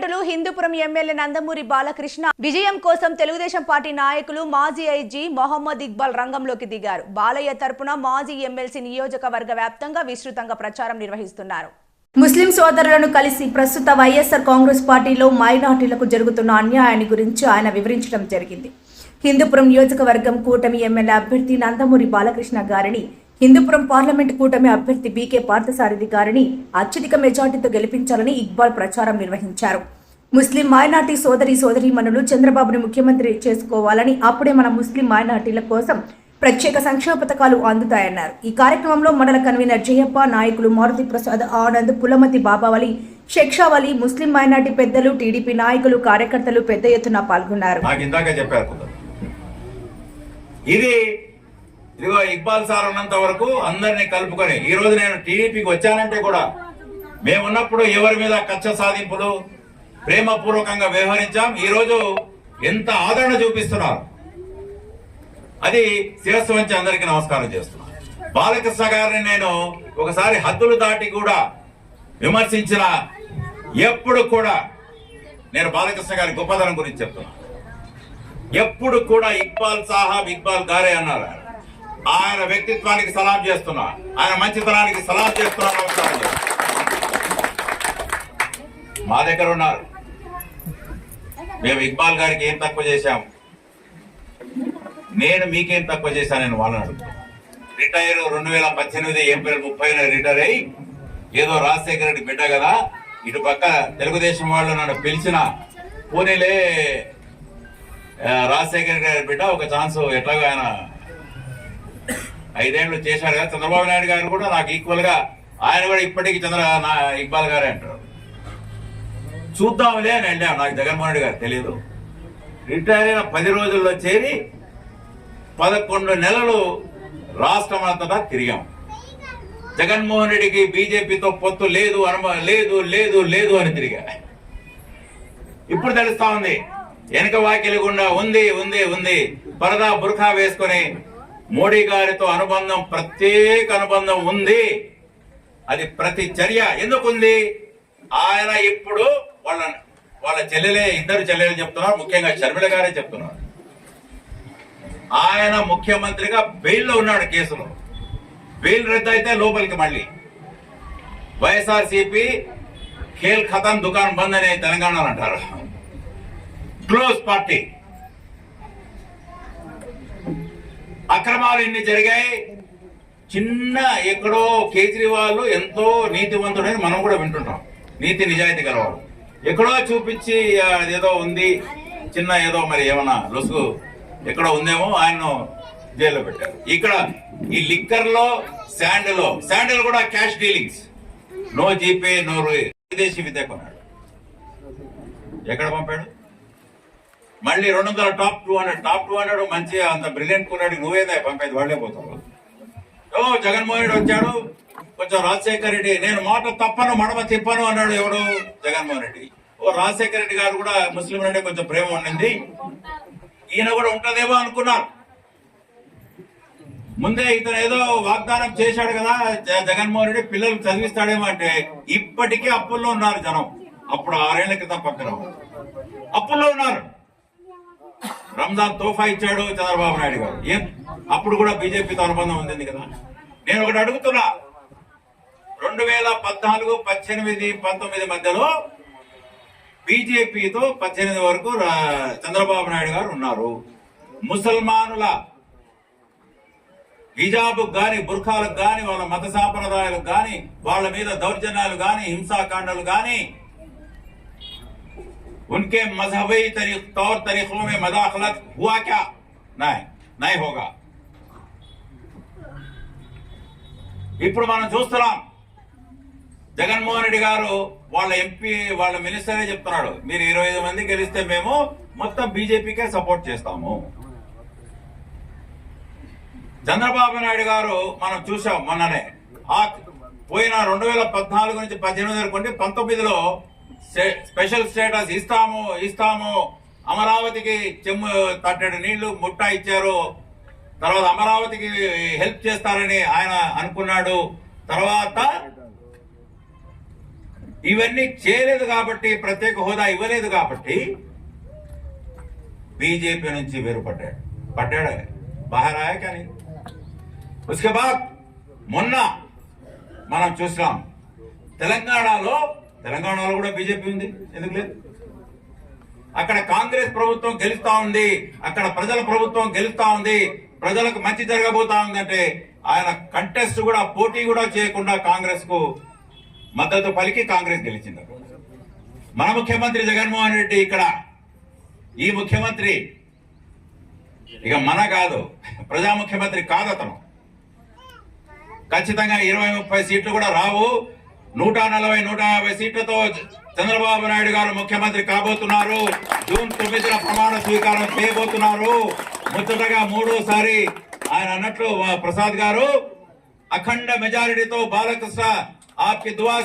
నటులు హిందూపురం ఎమ్మెల్యే నందమూరి బాలకృష్ణ విజయం కోసం తెలుగుదేశం పార్టీ నాయకులు మాజీ ఐజీ మొహమ్మద్ ఇక్బాల్ రంగంలోకి దిగారు. బాలయ్య తరపున మాజీ ఎమ్మెల్సీ నియోజకవర్గ వ్యాప్తంగా విస్తృతంగా ప్రచారం నిర్వహిస్తున్నారు. ముస్లిం సోదరులను కలిసి ప్రస్తుత వైఎస్ఆర్ కాంగ్రెస్ పార్టీలో మైనార్టీలకు జరుగుతున్న అన్యాయాన్ని గురించి ఆయన వివరించడం జరిగింది. హిందూపురం నియోజకవర్గం కూటమి ఎమ్మెల్యే అభ్యర్థి నందమూరి బాలకృష్ణ గారిని, హిందూపురం పార్లమెంట్ కూటమి అభ్యర్థి బీకే పార్థసారథి గారిని అత్యధిక మెజార్టీతో గెలిపించాలని ఇక్బాల్ ప్రచారం నిర్వహించారు. ముస్లిం మైనార్టీ సోదరీమణులు చంద్రబాబును ముఖ్యమంత్రి చేసుకోవాలని, అప్పుడే మన ముస్లిం మైనార్టీల కోసం ప్రత్యేక సంక్షేమ పథకాలు అందుతాయన్నారు. ఈ కార్యక్రమంలో మండల కన్వీనర్ జయప్ప, నాయకులు మారుతి ప్రసాద్, ఆనంద్, పులమతి బాబావలి, షేక్షావలి, ముస్లిం మైనార్టీ పెద్దలు, టీడీపీ నాయకులు, కార్యకర్తలు పెద్ద ఎత్తున పాల్గొన్నారు. ఇదిగో ఇక్బాల్ సార్ ఉన్నంత వరకు అందరినీ కలుపుకొని ఈ రోజు నేను టీడీపీకి వచ్చానంటే కూడా మేమున్నప్పుడు ఎవరి మీద కక్ష సాధింపులు ప్రేమపూర్వకంగా వ్యవహరించాం. ఈ రోజు ఎంత ఆదరణ చూపిస్తున్నారు, అది శిరస్సు వంచి అందరికీ నమస్కారం చేస్తున్నాను. బాలకృష్ణ గారిని నేను ఒకసారి హద్దులు దాటి కూడా విమర్శించిన ఎప్పుడు కూడా నేను బాలకృష్ణ గారి గొప్పతనం గురించి చెప్తున్నాను. ఎప్పుడు కూడా ఇక్బాల్ సాహాబ్ ఇక్బాల్ గారే అన్నారు. ఆయన వ్యక్తిత్వానికి సలాం చేస్తున్నా, ఆయన మంచితనానికి సలాం చేస్తున్నా, నమస్కారం చేస్తున్నా. మా దగ్గర ఉన్నారు. మేము ఇక్బాల్ గారికి ఏం తక్కువ చేశాం, నేను మీకేం తక్కువ చేశానని వాళ్ళని అడుగుతాను. రిటైర్ 2018 ఏప్రిల్ 30 రిటైర్ అయ్యి ఏదో రాజశేఖర రెడ్డి బిడ్డ కదా, ఇటు పక్క తెలుగుదేశం వాళ్ళు నన్ను పిలిచిన పూణేలే రాజశేఖర రెడ్డి బిడ్డ ఒక ఛాన్స్ ఎట్లాగో ఆయన 5 ఏళ్ళు చేశారు కదా. చంద్రబాబు నాయుడు గారు కూడా నాకు ఈక్వల్ గా ఆయన కూడా ఇప్పటికీ ఇక్బాల్ గారే అంటారు. చూద్దాంలే అని వెళ్ళాం. నాకు జగన్మోహన్ రెడ్డి గారు తెలియదు. రిటైర్ అయిన 10 రోజుల్లో చేరి 11 నెలలు రాష్ట్రం అంతటా తిరిగాం. జగన్మోహన్ రెడ్డికి బీజేపీతో పొత్తు లేదు లేదు లేదు లేదు అని తిరిగా. ఇప్పుడు తెలుస్తా ఉంది వెనక వాకిలి గుండా ఉంది ఉంది ఉంది పరదా బుర్ఖా వేసుకుని మోడీ గారితో అనుబంధం, ప్రత్యేక అనుబంధం ఉంది. అది ప్రతి చర్య ఎందుకుంది? ఆయన ఇప్పుడు వాళ్ళ చెల్లెలే, ఇద్దరు చెల్లెలు చెప్తున్నారు, ముఖ్యంగా షర్మిల గారే చెప్తున్నారు. ఆయన ముఖ్యమంత్రిగా బెయిల్లో ఉన్నాడు కేసులో. బెయిల్ రద్దు అయితే లోపలికి మళ్ళీ వైఎస్ఆర్సీపీ ఖేల్ ఖతం దుకాన్ బంద్ అనే తెలంగాణలో అంటారు. Close party. అక్రమాలు ఎన్ని జరిగాయి. చిన్న ఎక్కడో కేజ్రీవాల్ ఎంతో నీతివంతుడని మనం కూడా వింటుంటాం, నీతి నిజాయితీ గలవాడు. ఎక్కడో చూపించి ఏదో ఉంది చిన్న ఏదో మరి ఏమన్నా లొసుగు ఎక్కడో ఉందేమో ఆయన్ను జైల్లో పెట్టారు. ఇక్కడ ఈ లిక్కర్ లో శాండిల్ కూడా cash dealings, no GPay no విదేశీ విద్య కొన్నాడు. ఎక్కడ పంపాడు? మళ్ళీ 200 టాప్ 200 మంచిగా అంత బ్రిలియంట్ కొన్నాడు. నువ్వేదా పంపేది? వాళ్లే పోతావు. జగన్మోహన్ రెడ్డి వచ్చాడు, కొంచెం రాజశేఖర రెడ్డి నేను మాట తప్పను మడమ తిప్పను అన్నాడు. ఎవడు? జగన్మోహన్ రెడ్డి. రాజశేఖర రెడ్డి గారు కూడా ముస్లిం అంటే కొంచెం ప్రేమ ఉండింది, ఈయన కూడా ఉంటదేమో అనుకున్నారు. ముందే ఇతను ఏదో వాగ్దానం చేశాడు కదా జగన్మోహన్ రెడ్డి, పిల్లలు చదివిస్తాడేమో అంటే ఇప్పటికీ అప్పుల్లో ఉన్నారు జనం. అప్పుడు 6 ఏళ్ల క్రితం పక్కన అప్పుల్లో ఉన్నారు. రంజాన్ తోఫా ఇచ్చాడు చంద్రబాబు నాయుడు గారు. అప్పుడు కూడా బీజేపీతో అనుబంధం ఉంది కదా. నేను ఒకటి అడుగుతున్నా, 2014, 18, 19 మధ్యలో బీజేపీతో 18 వరకు చంద్రబాబు నాయుడు గారు ఉన్నారు. ముసల్మానుల హిజాబుకు గాని, బుర్ఖాలకు గాని, వాళ్ళ మత సాంప్రదాయాలకు గాని, వాళ్ళ మీద దౌర్జన్యాలు గాని, హింసాకాండలు గాని, उनके मजहबी तौर तरीकों में मदाखलत हुआ क्या? नहीं होगा. ఇప్పుడు మనం చూస్తున్నాం జగన్మోహన్ రెడ్డి గారు వాళ్ళ ఎంపీ వాళ్ళ మినిస్టరే చెప్తున్నాడు, మీరు 25 మంది గెలిస్తే మేము మొత్తం బీజేపీకే సపోర్ట్ చేస్తాము. చంద్రబాబు నాయుడు గారు మనం చూసాం మొన్ననే, పోయిన 2014 నుంచి 18 వరకు 19లో స్పెషల్ స్టేటస్ ఇస్తాము అమరావతికి చెమ్ము తట్టెడు నీళ్లు ముట్టా ఇచ్చారు. తర్వాత అమరావతికి హెల్ప్ చేస్తారని ఆయన అనుకున్నాడు. తర్వాత ఇవన్నీ చేయలేదు కాబట్టి, ప్రత్యేక హోదా ఇవ్వలేదు కాబట్టి బీజేపీ నుంచి పడ్డాడు బహారాయ. కానీ ఉస్కే బాద్ మొన్న మనం చూసాం తెలంగాణలో కూడా బీజేపీ ఉంది, ఎందుకు లేదు? అక్కడ కాంగ్రెస్ ప్రభుత్వం గెలుస్తా ఉంది, అక్కడ ప్రజల ప్రభుత్వం గెలుస్తా ఉంది, ప్రజలకు మంచి జరగబోతా ఉందంటే ఆయన కంటెస్ట్ కూడా, పోటీ కూడా చేయకుండా కాంగ్రెస్ కు మద్దతు పలికి కాంగ్రెస్ గెలిచింది. మన ముఖ్యమంత్రి జగన్మోహన్ రెడ్డి ఇక్కడ ఈ ముఖ్యమంత్రి ఇక మన కాదు, ప్రజా ముఖ్యమంత్రి కాదు అతను. ఖచ్చితంగా 20-30 సీట్లు కూడా రావు. 140-150 సీట్లతో చంద్రబాబు నాయుడు గారు ముఖ్యమంత్రి కాబోతున్నారు. జూన్ 9న ప్రమాణ స్వీకారం చేయబోతున్నారు. ముచ్చటగా మూడోసారి ఆయన అన్నట్లు ప్రసాద్ గారు అఖండ మెజారిటీతో బాలకృష్ణ ఆప్కి దువా